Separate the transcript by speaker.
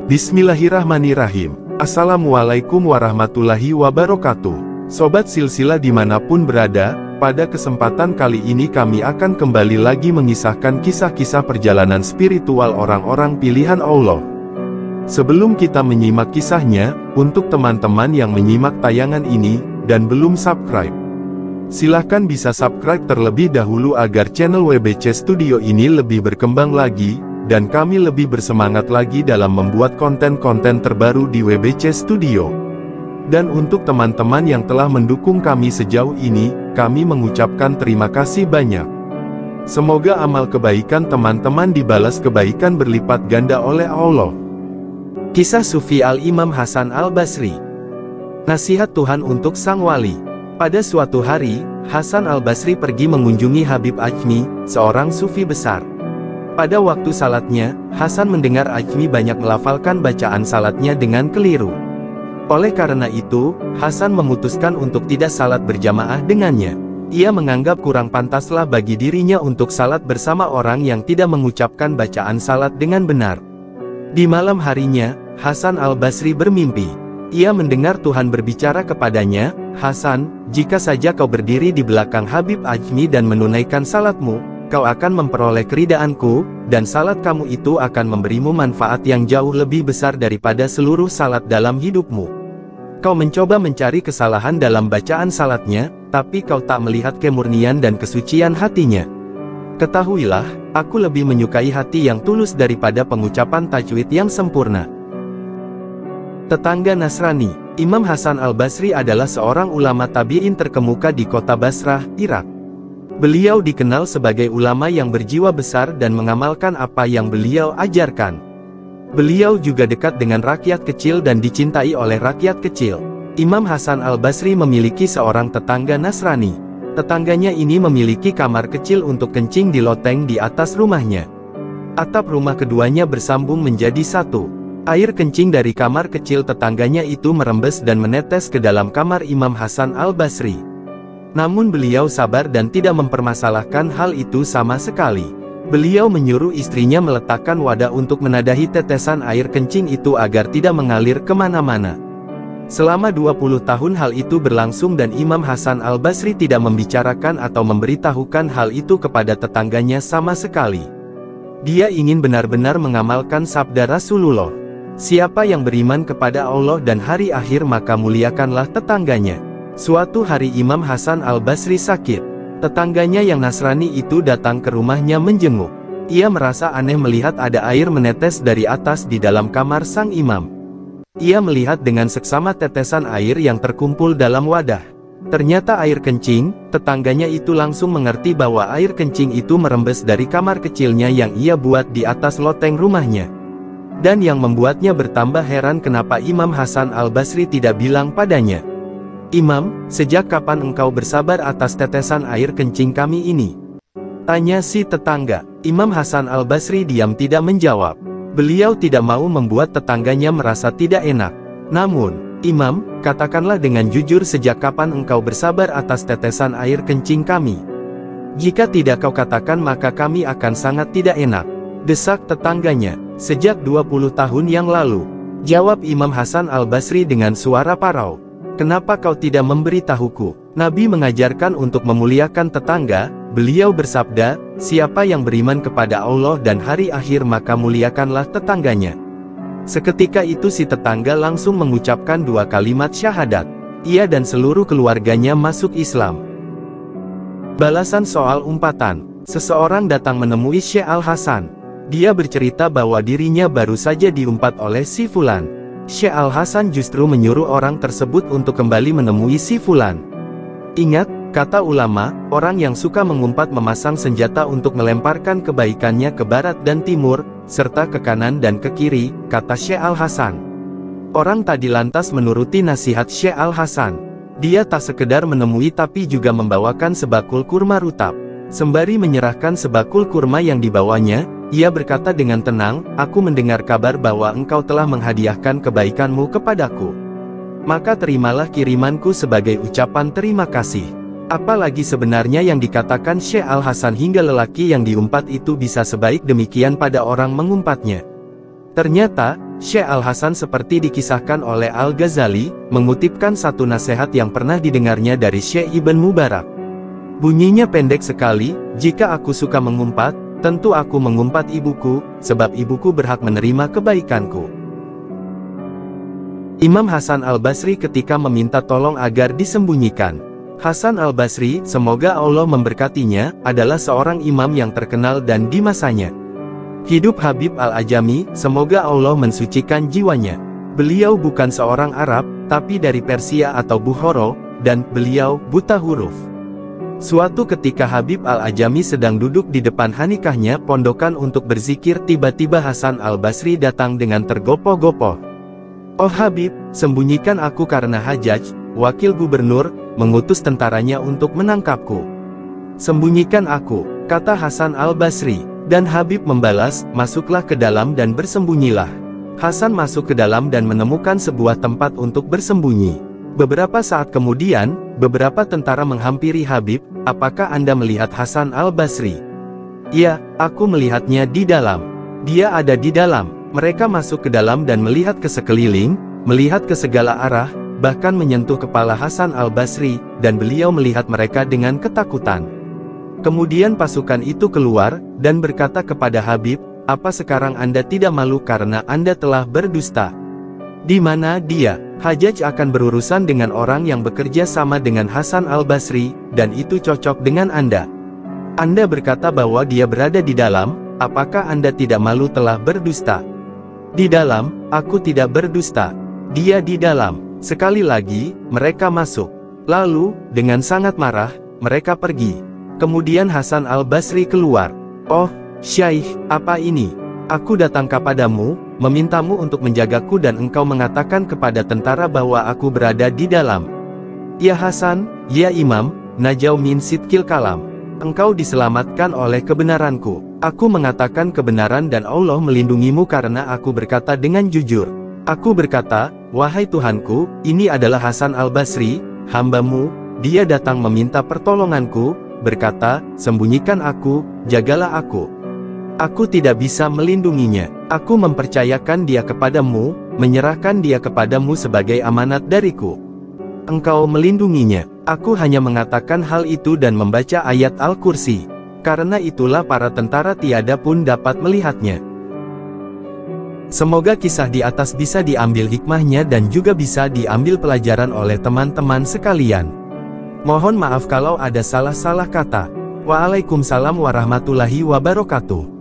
Speaker 1: Bismillahirrahmanirrahim. Assalamualaikum warahmatullahi wabarakatuh. Sobat Silsilah dimanapun berada, pada kesempatan kali ini kami akan kembali lagi mengisahkan kisah-kisah perjalanan spiritual orang-orang pilihan Allah. Sebelum kita menyimak kisahnya, untuk teman-teman yang menyimak tayangan ini, dan belum subscribe, silahkan bisa subscribe terlebih dahulu agar channel WBC Studio ini lebih berkembang lagi, dan kami lebih bersemangat lagi dalam membuat konten-konten terbaru di WBC Studio. Dan untuk teman-teman yang telah mendukung kami sejauh ini, kami mengucapkan terima kasih banyak. Semoga amal kebaikan teman-teman dibalas kebaikan berlipat ganda oleh Allah. Kisah Sufi Al-Imam Hasan Al-Basri. Nasihat Tuhan untuk Sang Wali. Pada suatu hari, Hasan Al-Basri pergi mengunjungi Habib Ajmi, seorang sufi besar. Pada waktu salatnya, Hasan mendengar Ajmi banyak melafalkan bacaan salatnya dengan keliru. Oleh karena itu, Hasan memutuskan untuk tidak salat berjamaah dengannya. Ia menganggap kurang pantaslah bagi dirinya untuk salat bersama orang yang tidak mengucapkan bacaan salat dengan benar. Di malam harinya, Hasan Al-Basri bermimpi. Ia mendengar Tuhan berbicara kepadanya, "Hasan, jika saja kau berdiri di belakang Habib Ajmi dan menunaikan salatmu, kau akan memperoleh keridaanku, dan salat kamu itu akan memberimu manfaat yang jauh lebih besar daripada seluruh salat dalam hidupmu. Kau mencoba mencari kesalahan dalam bacaan salatnya, tapi kau tak melihat kemurnian dan kesucian hatinya. Ketahuilah, aku lebih menyukai hati yang tulus daripada pengucapan tajwid yang sempurna." Tetangga Nasrani. Imam Hasan Al-Basri adalah seorang ulama tabi'in terkemuka di kota Basrah, Irak. Beliau dikenal sebagai ulama yang berjiwa besar dan mengamalkan apa yang beliau ajarkan. Beliau juga dekat dengan rakyat kecil dan dicintai oleh rakyat kecil. Imam Hasan Al-Basri memiliki seorang tetangga Nasrani. Tetangganya ini memiliki kamar kecil untuk kencing di loteng di atas rumahnya. Atap rumah keduanya bersambung menjadi satu. Air kencing dari kamar kecil tetangganya itu merembes dan menetes ke dalam kamar Imam Hasan Al-Basri. Namun beliau sabar dan tidak mempermasalahkan hal itu sama sekali. Beliau menyuruh istrinya meletakkan wadah untuk menadahi tetesan air kencing itu agar tidak mengalir kemana-mana. Selama 20 tahun hal itu berlangsung dan Imam Hasan Al-Basri tidak membicarakan atau memberitahukan hal itu kepada tetangganya sama sekali. Dia ingin benar-benar mengamalkan sabda Rasulullah. Siapa yang beriman kepada Allah dan hari akhir maka muliakanlah tetangganya. Suatu hari Imam Hasan Al-Basri sakit. Tetangganya yang Nasrani itu datang ke rumahnya menjenguk. Ia merasa aneh melihat ada air menetes dari atas di dalam kamar sang imam. Ia melihat dengan seksama tetesan air yang terkumpul dalam wadah. Ternyata air kencing. Tetangganya itu langsung mengerti bahwa air kencing itu merembes dari kamar kecilnya yang ia buat di atas loteng rumahnya. Dan yang membuatnya bertambah heran kenapa Imam Hasan Al-Basri tidak bilang padanya, "Imam, sejak kapan engkau bersabar atas tetesan air kencing kami ini?" tanya si tetangga. Imam Hasan Al-Basri diam tidak menjawab. Beliau tidak mau membuat tetangganya merasa tidak enak. "Namun, Imam, katakanlah dengan jujur sejak kapan engkau bersabar atas tetesan air kencing kami. Jika tidak kau katakan maka kami akan sangat tidak enak," desak tetangganya. "Sejak 20 tahun yang lalu," jawab Imam Hasan Al-Basri dengan suara parau. "Kenapa kau tidak memberitahuku?" Nabi mengajarkan untuk memuliakan tetangga. Beliau bersabda, "Siapa yang beriman kepada Allah dan hari akhir maka muliakanlah tetangganya." Seketika itu si tetangga langsung mengucapkan 2 kalimat syahadat. Ia dan seluruh keluarganya masuk Islam. Balasan soal umpatan. Seseorang datang menemui Syekh Al-Hasan. Dia bercerita bahwa dirinya baru saja diumpat oleh si Fulan. Syekh Al-Hasan justru menyuruh orang tersebut untuk kembali menemui si Fulan. "Ingat," kata ulama, "orang yang suka mengumpat memasang senjata untuk melemparkan kebaikannya ke barat dan timur, serta ke kanan dan ke kiri," kata Syekh Al-Hasan. Orang tadi lantas menuruti nasihat Syekh Al-Hasan. Dia tak sekedar menemui tapi juga membawakan sebakul kurma rutab. Sembari menyerahkan sebakul kurma yang dibawanya, ia berkata dengan tenang, "Aku mendengar kabar bahwa engkau telah menghadiahkan kebaikanmu kepadaku. Maka terimalah kirimanku sebagai ucapan terima kasih." Apalagi sebenarnya yang dikatakan Syekh Al-Hasan hingga lelaki yang diumpat itu bisa sebaik demikian pada orang mengumpatnya. Ternyata, Syekh Al-Hasan seperti dikisahkan oleh Al-Ghazali, mengutipkan satu nasihat yang pernah didengarnya dari Syekh Ibn Mubarak. Bunyinya pendek sekali, jika aku suka mengumpat, tentu aku mengumpat ibuku, sebab ibuku berhak menerima kebaikanku. Imam Hasan Al-Basri ketika meminta tolong agar disembunyikan. Hasan Al-Basri, semoga Allah memberkatinya, adalah seorang imam yang terkenal dan di masanya. Hidup Habib Al-Ajami, semoga Allah mensucikan jiwanya. Beliau bukan seorang Arab, tapi dari Persia atau Bukhara, dan beliau buta huruf. Suatu ketika Habib Al-Ajami sedang duduk di depan hanikahnya pondokan untuk berzikir, tiba-tiba Hasan Al-Basri datang dengan tergopoh-gopoh. "Oh Habib, sembunyikan aku karena Hajjaj, wakil gubernur, mengutus tentaranya untuk menangkapku. Sembunyikan aku," kata Hasan Al-Basri. Dan Habib membalas, "Masuklah ke dalam dan bersembunyilah." Hasan masuk ke dalam dan menemukan sebuah tempat untuk bersembunyi. Beberapa saat kemudian, beberapa tentara menghampiri Habib. "Apakah Anda melihat Hasan Al-Basri?" "Ya, aku melihatnya di dalam. Dia ada di dalam." Mereka masuk ke dalam dan melihat ke sekeliling, melihat ke segala arah, bahkan menyentuh kepala Hasan Al-Basri, dan beliau melihat mereka dengan ketakutan. Kemudian pasukan itu keluar, dan berkata kepada Habib, "Apa sekarang Anda tidak malu karena Anda telah berdusta? Di mana dia? Hajjaj akan berurusan dengan orang yang bekerja sama dengan Hasan Al-Basri, dan itu cocok dengan Anda. Anda berkata bahwa dia berada di dalam, apakah Anda tidak malu telah berdusta?" "Di dalam, aku tidak berdusta. Dia di dalam." Sekali lagi, mereka masuk. Lalu, dengan sangat marah, mereka pergi. Kemudian Hasan Al-Basri keluar. "Oh, Syaikh, apa ini? Aku datang kepadamu, memintamu untuk menjagaku dan engkau mengatakan kepada tentara bahwa aku berada di dalam." "Ya Hasan, ya Imam, najau min sidqil kalam. Engkau diselamatkan oleh kebenaranku. Aku mengatakan kebenaran dan Allah melindungimu karena aku berkata dengan jujur. Aku berkata, wahai Tuhanku, ini adalah Hasan Al-Basri, hambamu, dia datang meminta pertolonganku, berkata, sembunyikan aku, jagalah aku. Aku tidak bisa melindunginya. Aku mempercayakan dia kepadamu, menyerahkan dia kepadamu sebagai amanat dariku. Engkau melindunginya. Aku hanya mengatakan hal itu dan membaca ayat Al-Kursi. Karena itulah para tentara tiada pun dapat melihatnya." Semoga kisah di atas bisa diambil hikmahnya dan juga bisa diambil pelajaran oleh teman-teman sekalian. Mohon maaf kalau ada salah-salah kata. Waalaikumsalam warahmatullahi wabarakatuh.